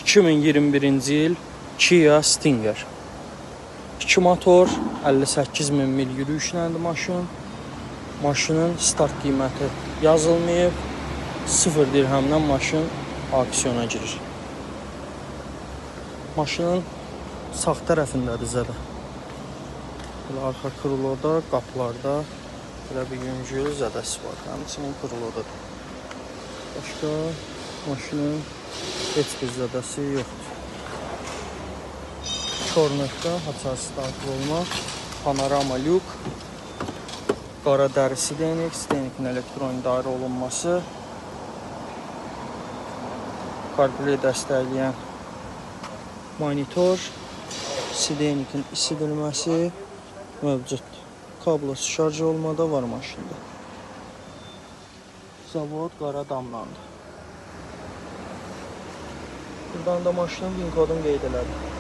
2021-ci il Kia Stinger. 2 motor, 58.000 mil yürüyüşləndir maşın. Maşının start qiyməti yazılmayıb. 0 dirhəmdən maşın aksiyona girir. Maşının sağ tərəfindədir zədə. Belə arxa kruloda, qapılarda belə bir yüngül zədəsi var. Həmçinin krulodadır. Başqa maşının heç bir zədəsi yoxdur. Kornetdə haçası daxil olmaq, panorama lyuk, qara dəri sidenik, sidenikin elektron idarə olunması, CarPlay dəstəkləyən monitor, sidenikin isidilməsi mövcuddur. Kablosu şarj olmada var maşında. Zavod qara damlandı. Buradan da maşının VIN kodunu qeyd elədim.